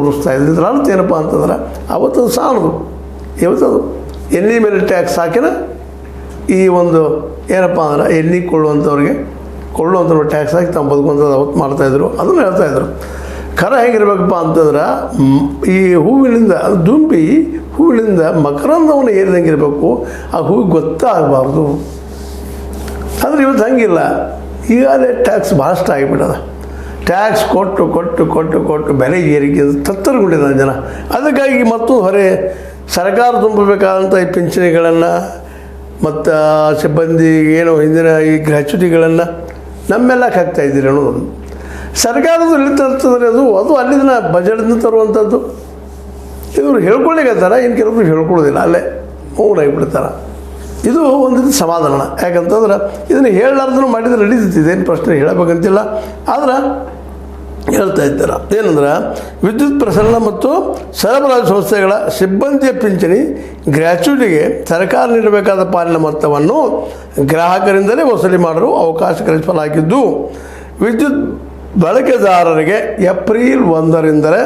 ಕುಂಡಿಸ್ತಾ ಇದ್ರು. ಇದ್ರ ಅರ್ಥ ಏನಪ್ಪ ಅಂತಂದ್ರೆ ಅವತ್ತು ಸಾಲದು, ಇವತ್ತದು ಎಣ್ಣೆ ಮೇಲೆ ಟ್ಯಾಕ್ಸ್ ಹಾಕಿನ ಈ ಒಂದು ಏನಪ್ಪ ಅಂದ್ರೆ ಎಣ್ಣೆ ಕೊಳ್ಳುವಂಥವ್ರಿಗೆ ಟ್ಯಾಕ್ಸ್ ಹಾಕಿ ತಾವು ಬದುಕುವಂಥದ್ದು ಅವತ್ತು ಮಾಡ್ತಾಯಿದ್ರು. ಅದನ್ನು ಹೇಳ್ತಾಯಿದ್ರು. ಖರ ಹೇಗಿರ್ಬೇಕಪ್ಪ ಅಂತಂದ್ರೆ ಈ ಹೂವಿನಿಂದ ಅದು ದುಂಬಿ ಹೂವಿನಿಂದ ಮಕರಂದವನ್ನು ಏರಿದಂಗೆ ಇರಬೇಕು, ಆ ಹೂವಿಗೆ ಗೊತ್ತಾಗಬಾರ್ದು. ಆದರೆ ಇವತ್ತು ಹಂಗಿಲ್ಲ. ಈಗಾಗಲೇ ಟ್ಯಾಕ್ಸ್ ಭಾಳಷ್ಟು ಆಗಿಬಿಟ್ಟದ. ಟ್ಯಾಕ್ಸ್ ಕೊಟ್ಟು ಕೊಟ್ಟು ಕೊಟ್ಟು ಕೊಟ್ಟು ಬೆಲೆ ಏರಿಕೆ ತತ್ತರಗೊಂಡಿದ್ದಾರೆ ಜನ. ಅದಕ್ಕಾಗಿ ಮತ್ತು ಹೊರೆ ಸರ್ಕಾರ ತುಂಬಬೇಕಾದಂಥ ಈ ಪಿಂಚಣಿಗಳನ್ನು ಮತ್ತು ಸಿಬ್ಬಂದಿ ಏನು ಹಿಂದಿನ ಈ ಗ್ರ್ಯಾಚ್ಯುಟಿಗಳನ್ನು ನಮ್ಮೆಲ್ಲಕ್ಕೆ ಹಾಕ್ತಾಯಿದ್ದೀರಿ ಅನ್ನೋದು ಸರ್ಕಾರದಲ್ಲಿ ತರ್ತದ್ರೆ ಅದು ಅಲ್ಲಿಂದ ಬಜೆಟ್ನ ತರುವಂಥದ್ದು. ಇವರು ಹೇಳ್ಕೊಳ್ಳಿಕತ್ತಾರ, ಇನ್ನು ಕೆಲವರು ಹೇಳ್ಕೊಳ್ಳೋದಿಲ್ಲ, ಅಲ್ಲೇ ಮೌನಾಗಿಬಿಡ್ತಾರೆ. ಇದು ಒಂದು ರೀತಿ ಸಮಾಧಾನ. ಯಾಕಂತಂದ್ರೆ ಇದನ್ನು ಹೇಳಲಾರ್ದೂ ಮಾಡಿದರೆ ನಡೀತಿದೆ, ಏನು ಪ್ರಶ್ನೆ ಹೇಳಬೇಕಂತಿಲ್ಲ. ಆದ್ರೆ ಹೇಳ್ತಾ ಇದ್ದಾರೆ ಏನಂದ್ರೆ ವಿದ್ಯುತ್ ಪ್ರಸರಣ ಮತ್ತು ಸರಬರಾಜು ಸಂಸ್ಥೆಗಳ ಸಿಬ್ಬಂದಿಯ ಪಿಂಚಣಿ ಗ್ರ್ಯಾಚ್ಯುಟಿಗೆ ಸರ್ಕಾರ ನೀಡಬೇಕಾದ ಪಾಲಿನ ಮೊತ್ತವನ್ನು ಗ್ರಾಹಕರಿಂದಲೇ ವಸೂಲಿ ಮಾಡಲು ಅವಕಾಶ ಕಲ್ಪಿಸಲಾಗಿದ್ದು, ವಿದ್ಯುತ್ ಬಳಕೆದಾರರಿಗೆ ಏಪ್ರಿಲ್ 1ರಿಂದಲೇ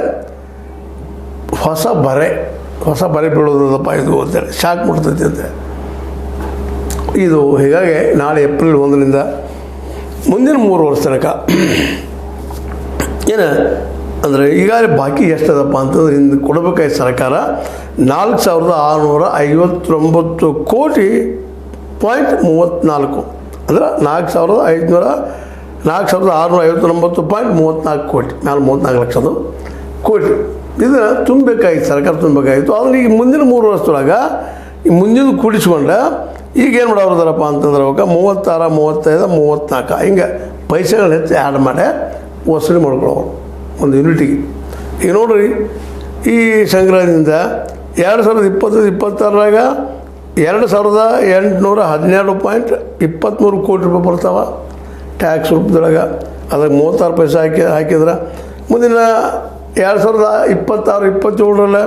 ಹೊಸ ಬರೆ ಬೀಳೋದಪ್ಪ ಇದು ಅಂತೇಳಿ ಶಾಕ್ ಮುಟ್ತೈತಿ ಅಂತ ಇದು. ಹೀಗಾಗಿ ನಾಳೆ ಏಪ್ರಿಲ್ 1ರಿಂದ ಮುಂದಿನ 3 ವರ್ಷ ತನಕ ಏನು ಅಂದರೆ ಈಗಾಗಲೇ ಬಾಕಿ ಎಷ್ಟದಪ್ಪ ಅಂತಂದ್ರೆ ಇನ್ನು ಕೊಡಬೇಕಾಯ್ತು ಸರ್ಕಾರ 4,659 ಕೋಟಿ .34 ಅಂದ್ರೆ 4,659.34 ಕೋಟಿ, ಮೇಲೆ 34 ಲಕ್ಷದ ಕೋಟಿ ಇದನ್ನು ತುಂಬಬೇಕಾಗಿತ್ತು, ಸರ್ಕಾರ ತುಂಬಬೇಕಾಗಿತ್ತು. ಆದರೆ ಈಗ ಮುಂದಿನ 3 ವರ್ಷದೊಳಗೆ ಈ ಮುಂದಿನ ಕೂಡಿಸ್ಕೊಂಡ ಈಗೇನು ಮಾಡೋರದಾರಪ್ಪ ಅಂತಂದ್ರೆ ಅವಾಗ 36, 35, 34 ಹಿಂಗೆ ಪೈಸೆಗಳನ್ನ ಹೆಚ್ಚು ಆ್ಯಡ್ ಮಾಡಿ ವಸೂಲಿ ಮಾಡ್ಕೊಳ್ಳೋರು ಒಂದು ಯೂನಿಟಿಗೆ. ಈಗ ನೋಡ್ರಿ, ಈ ಸಂಗ್ರಹದಿಂದ 2020-26ರಾಗ 2,812.23 ಕೋಟಿ ರೂಪಾಯಿ ಬರ್ತಾವೆ ಟ್ಯಾಕ್ಸ್ ರೂಪದೊಳಗೆ. ಅದಕ್ಕೆ 36 ಪೈಸೆ ಹಾಕಿದ್ರೆ ಮುಂದಿನ 2026-27ರಲ್ಲಿ